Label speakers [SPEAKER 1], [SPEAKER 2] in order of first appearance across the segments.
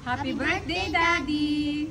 [SPEAKER 1] Happy birthday, Daddy!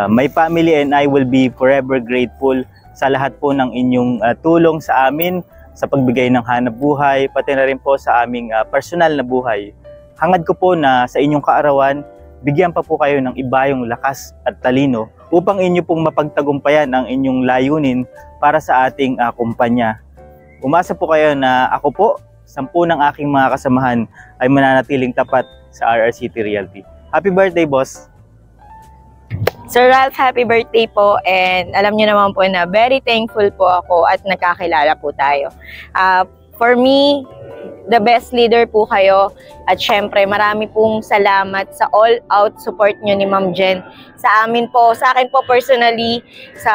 [SPEAKER 2] My family and I will be forever grateful sa lahat po ng inyong tulong sa amin sa pagbigay ng hanap buhay, pati na rin po sa aming personal na buhay. Hangad ko po na sa inyong kaarawan, bigyan pa po kayo ng ibayong lakas at talino upang inyo pong mapagtagumpayan ang inyong layunin para sa ating kumpanya. Umasa po kayo na ako po, 10 ng aking mga kasamahan ay mananatiling tapat sa RRCT Realty. Happy birthday, boss!
[SPEAKER 3] Sir Ralph, happy birthday po, and alam niyo naman po na very thankful po ako at nakakilala po tayo. For me, the best leader po kayo, at syempre marami pong salamat sa all-out support niyo ni Ma'am Jen. Sa amin po, sa akin po personally, sa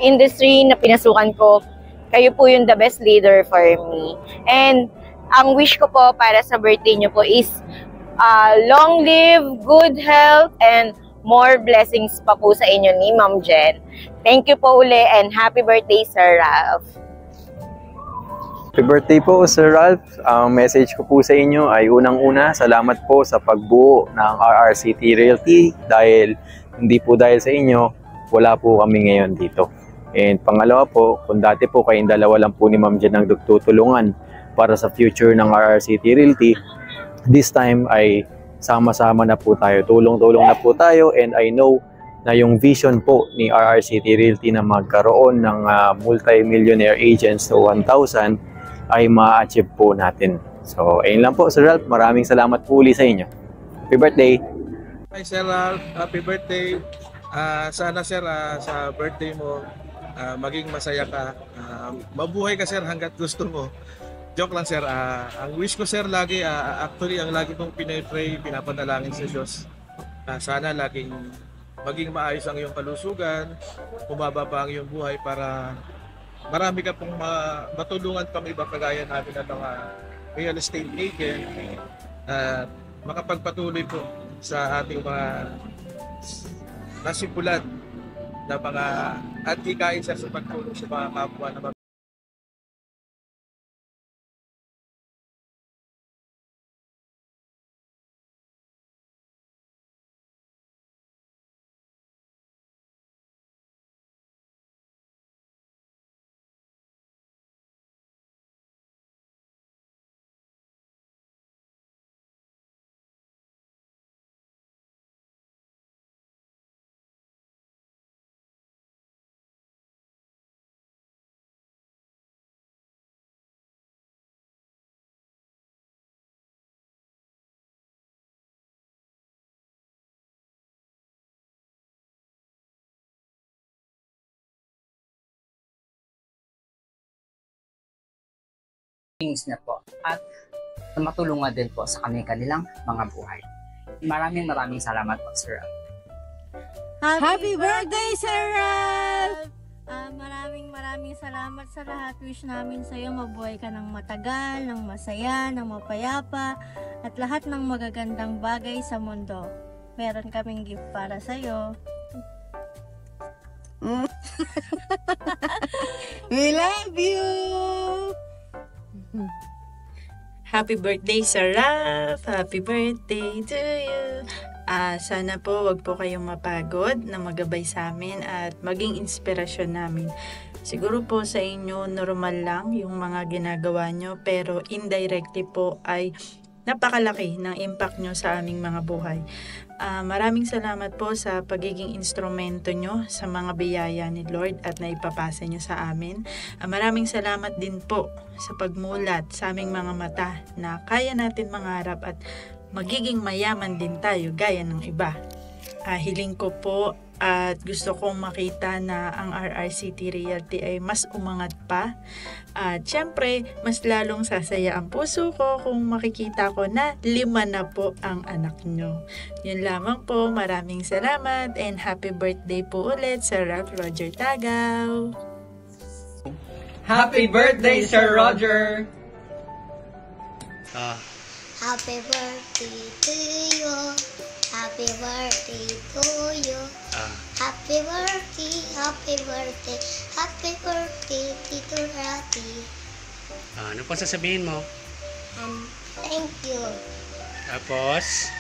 [SPEAKER 3] industry na pinasukan ko, kayo po yung the best leader for me. And ang wish ko po para sa birthday niyo po is long live, good health, and more blessings pa po sa inyo ni Ma'am Jen. Thank you po uli, and happy birthday, Sir Ralph.
[SPEAKER 4] Happy birthday po, Sir Ralph. Ang message ko po sa inyo ay unang-una, salamat po sa pagbuo ng RRCT Realty dahil hindi po dahil sa inyo, wala po kami ngayon dito. And pangalawa po, kung dati po kayong dalawa lang po ni Ma'am Jen ang tutulungan para sa future ng RRCT Realty, this time ay sama-sama na po tayo, tulong-tulong na po tayo, and I know na yung vision po ni RRCT Realty na magkaroon ng multi-millionaire agents to 1,000 ay ma-achieve po natin. So, ayun lang po, Sir Ralph. Maraming salamat po uli sa inyo. Happy birthday!
[SPEAKER 5] Hi, Sir Ralph. Happy birthday! Sana, Sir, sa birthday mo, maging masaya ka. Mabuhay ka, Sir, hanggat gusto mo. Joke lang, Sir. Ang wish ko, Sir, lagi, actually, ang lagi kong pinay-pray, pinapanalangin sa Diyos. Sana laging maging maayos ang iyong kalusugan, bumaba pa ang iyong buhay para marami ka pong matulungan pang iba kagaya namin ng mga real estate agent at makapagpatuloy po sa ating mga nasipulan na mga adhikain, Sir, sa pagtulong sa mga kapwa na
[SPEAKER 6] things na po at matulungan din po sa kanilang mga buhay. Maraming salamat po, Sir Ralph.
[SPEAKER 7] Happy birthday, Sir Ralph! Maraming salamat sa lahat. Wish namin sa iyo mabuhay ka ng matagal, ng masaya, ng mapayapa, at lahat ng magagandang bagay sa mundo. Meron kaming gift para sa iyo.
[SPEAKER 8] We love you!
[SPEAKER 9] Happy birthday, Sir Ralph! Happy birthday to you! Sana po wag po kayong mapagod na magabay sa amin at maging inspirasyon namin. Siguro po sa inyo normal lang yung mga ginagawa nyo, pero indirectly po ay napakalaki ng impact nyo sa aming mga buhay. Maraming salamat po sa pagiging instrumento nyo sa mga biyaya ni Lord at naipapasa nyo sa amin. Maraming salamat din po sa pagmulat sa aming mga mata na kaya natin mangarap at magiging mayaman din tayo gaya ng iba. Hiling ko po at gusto kong makita na ang RRCT Realty ay mas umangat pa. At syempre, mas lalong sasaya ang puso ko kung makikita ko na 5 na po ang anak nyo. Yun lamang po, maraming salamat and happy birthday po ulit Sir Ralph Roger Tagaw.
[SPEAKER 10] Happy birthday, Sir Roger!
[SPEAKER 11] Happy birthday to you. Happy birthday to you. Happy birthday, happy birthday, happy birthday, Tito Rafi.
[SPEAKER 10] Ano pa sasabihin mo?
[SPEAKER 11] Thank you.
[SPEAKER 10] Tapos?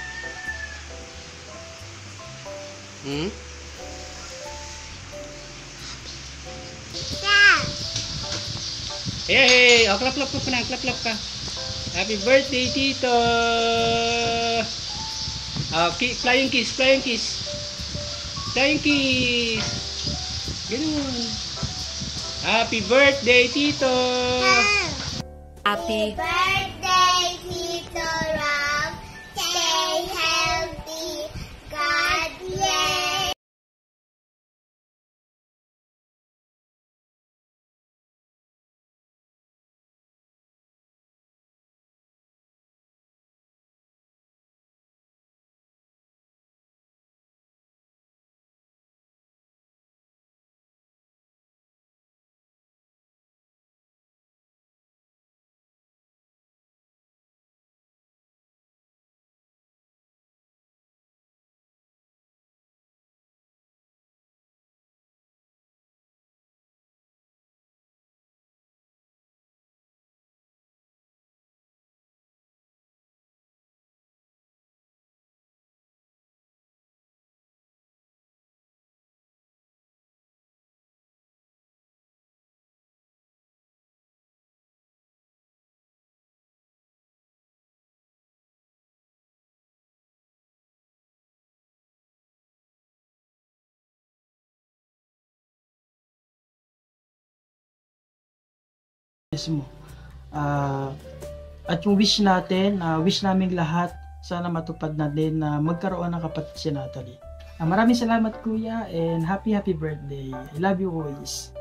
[SPEAKER 10] Hey! Oh, clap ka na, clap ka. Happy birthday, Tito! Flying kiss. Flying kiss. Ganun. Happy birthday, Tito!
[SPEAKER 11] Happy birthday, Tito Ram. Stay healthy. God bless.
[SPEAKER 12] mo. At yung wish natin, wish naming lahat, sana matupad na din na magkaroon ng kapatid si Natalie. Maraming salamat kuya and happy birthday. I love you boys.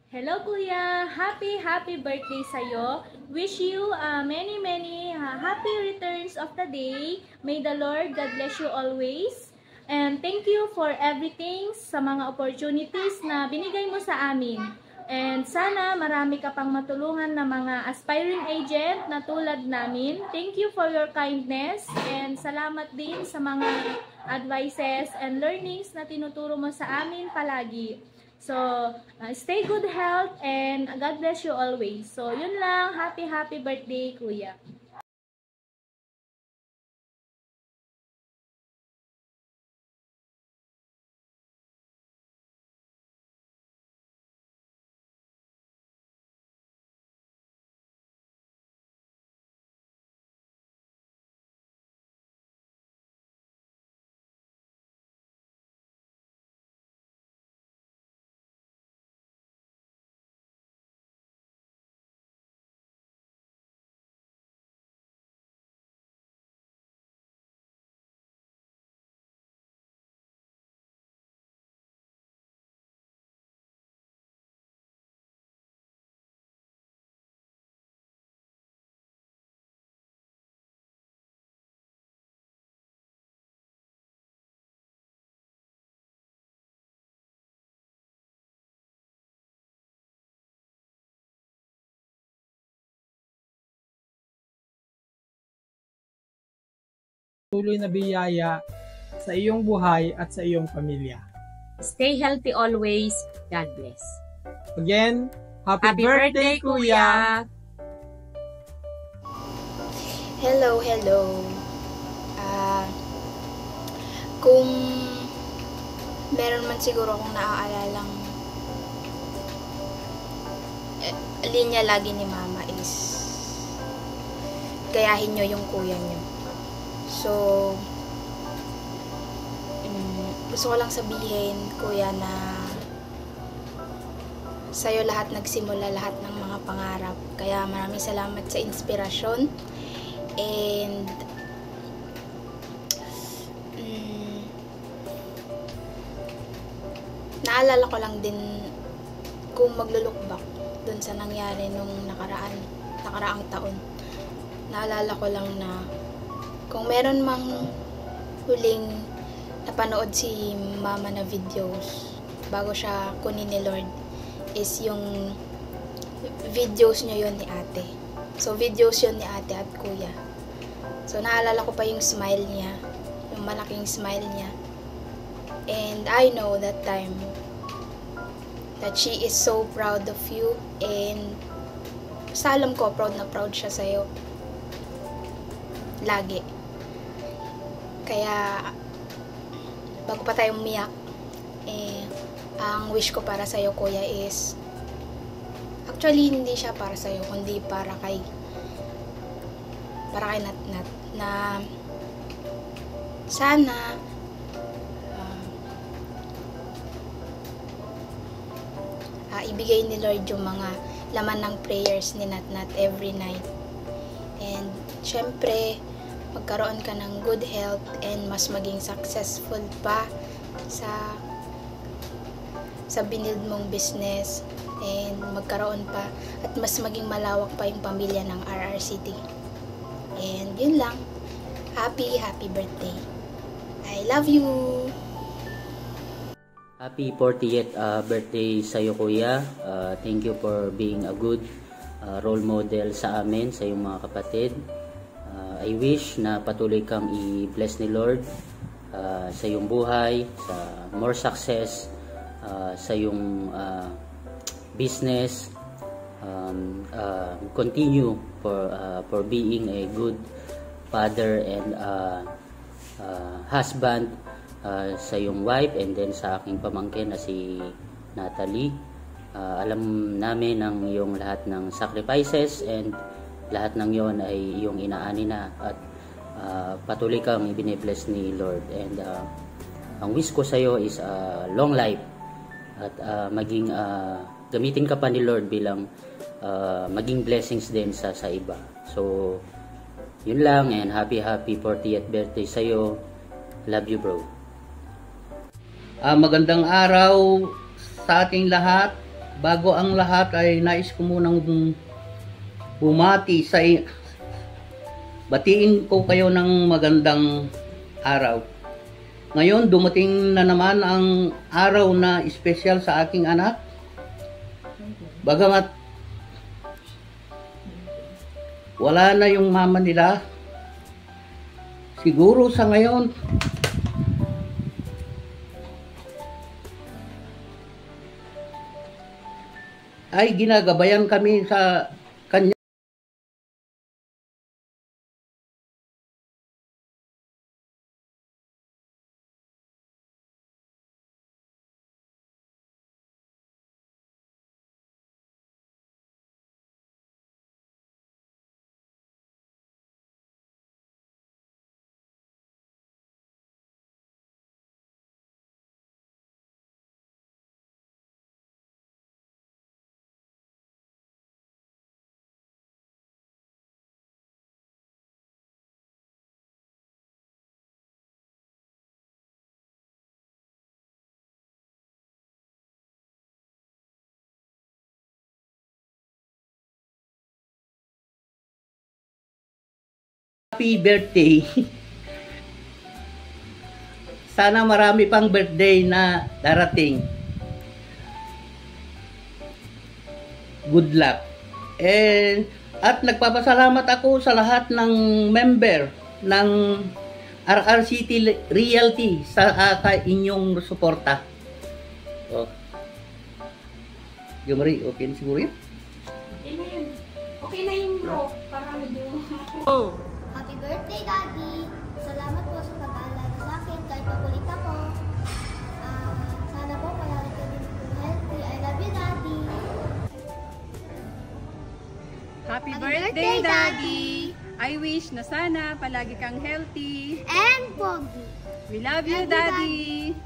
[SPEAKER 13] Hello kuya, happy birthday sa'yo. Wish you many happy returns of the day. May the Lord God bless you always. And thank you for everything sa mga opportunities na binigay mo sa amin. And sana marami ka pang matulungan na mga aspiring agent na tulad namin. Thank you for your kindness and salamat din sa mga advices and learnings na tinuturo mo sa amin palagi. So, stay good health and God bless you always. So, yun lang. Happy birthday, kuya.
[SPEAKER 12] Tuloy na biyaya sa iyong buhay at sa iyong pamilya.
[SPEAKER 14] Stay healthy always. God bless.
[SPEAKER 12] Again, happy birthday, kuya!
[SPEAKER 15] Hello. Kung meron man siguro akong naaalalang linya lagi ni Mama is gayahin nyo yung kuya nyo. So, gusto ko lang sabihin, kuya, na sa'yo lahat nagsimula, lahat ng mga pangarap. Kaya maraming salamat sa inspirasyon. And naalala ko lang din kung maglo-look back dun sa nangyari nung nakaraang taon. Naalala ko lang na kung meron mang huling napanood si mama na videos bago siya kunin ni Lord, is yung videos niya yun ni ate. So, videos yun ni ate at kuya. So, naalala ko pa yung smile niya, yung malaking smile niya. And I know that time that she is so proud of you, and sa alam ko, proud na proud siya sa'yo. Lagi. Kaya, bago pa tayo umiyak, ang wish ko para sa'yo, kuya, is actually, hindi siya para sa'yo, kundi para kay Natnat, na sana ibigay ni Lord yung mga laman ng prayers ni Natnat every night. And syempre, magkaroon ka ng good health and mas maging successful pa sa binild mong business, and magkaroon pa at mas maging malawak pa yung pamilya ng RRCT. And yun lang. Happy birthday. I love you.
[SPEAKER 16] Happy 40th birthday sa iyo, kuya. Thank you for being a good role model sa amin, sa iyong mga kapatid. I wish na patuloy kang i-bless ni Lord sa iyong buhay, sa more success, sa iyong business. Continue for being a good father and husband sa iyong wife, and then sa aking pamangkin na si Natalie. Alam namin ang iyong lahat ng sacrifices, and lahat ng yon ay iyong inaani na, at patuloy kang binibless ni Lord. And ang wish ko sa iyo is long life, at maging gamitin ka pa ni Lord bilang maging blessings din sa iba. So yun lang, and happy 40th birthday sa iyo. Love you, bro.
[SPEAKER 10] Magandang araw sa ating lahat. Bago ang lahat ay nais ko munang bumati batiin ko kayo ng magandang araw. Ngayon dumating na naman ang araw na espesyal sa aking anak. Bagamat wala na yung mama nila, siguro sa ngayon ay ginagabayan kami sa kanya. Happy birthday. Sana marami pang birthday na darating. Good luck. At nagpapasalamat ako sa lahat ng member ng RRCT Realty sa inyong suporta. Marie, okay na siguro yun?
[SPEAKER 11] Okay na yun, bro. Para medyo... Happy birthday, Daddy! Salamat po sa pag-aalala sa akin kahit pakulit ako. Sana po palagi ka din healthy. I love you, Daddy!
[SPEAKER 1] Happy birthday, Daddy! I wish na sana palagi kang healthy
[SPEAKER 11] and pogi.
[SPEAKER 1] We love you, Daddy.